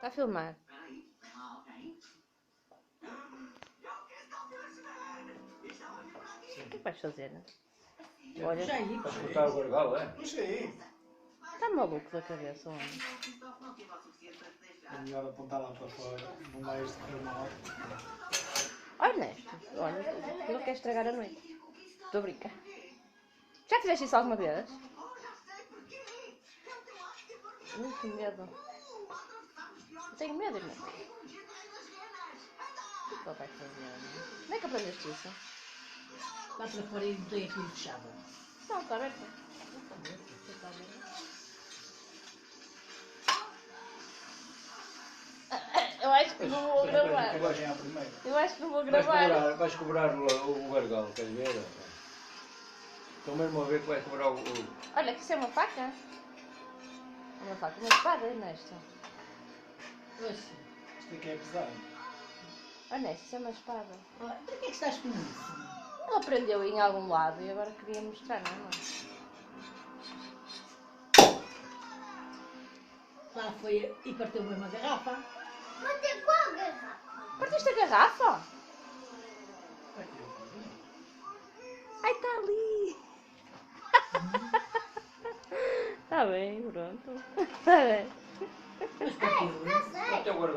Está a filmar. O que é que vais fazer? Olha, Já aí, Vais cortar o gargalo, é? puxei. está maluco da cabeça, homem. É melhor apontar lá para fora, não vais correr mal. Olha, Ernesto, olha, não quer estragar a noite. Estou a brincar. Já fizeste isso alguma vez? Que medo. Eu tenho medo, irmão. O que ele vai fazer? Como é que aprendeste isso? Lá para fora e não tem aquilo fechado. Não, está aberto. Está a ver? Eu acho que não vou gravar. Quem vai ganhar primeiro? Eu acho que não vou Vais gravar. cobrar, vais cobrar o gargalo, queres ver? Estou mesmo a ver que vai cobrar o... Olha, que isso é uma faca. É uma faca, uma espada, Ernesto. Ouça, Isto aqui é pesado. Ernesto, isso é uma espada. para que é que estás com isso? Ele aprendeu em algum lado e agora queria mostrar, não é? Lá foi e partiu mesmo a garrafa. Mas qual garrafa? Partiste a garrafa? Aqui. Ai, está ali. Está bem, pronto. Está bem. Mas partiu. Até o gargalo.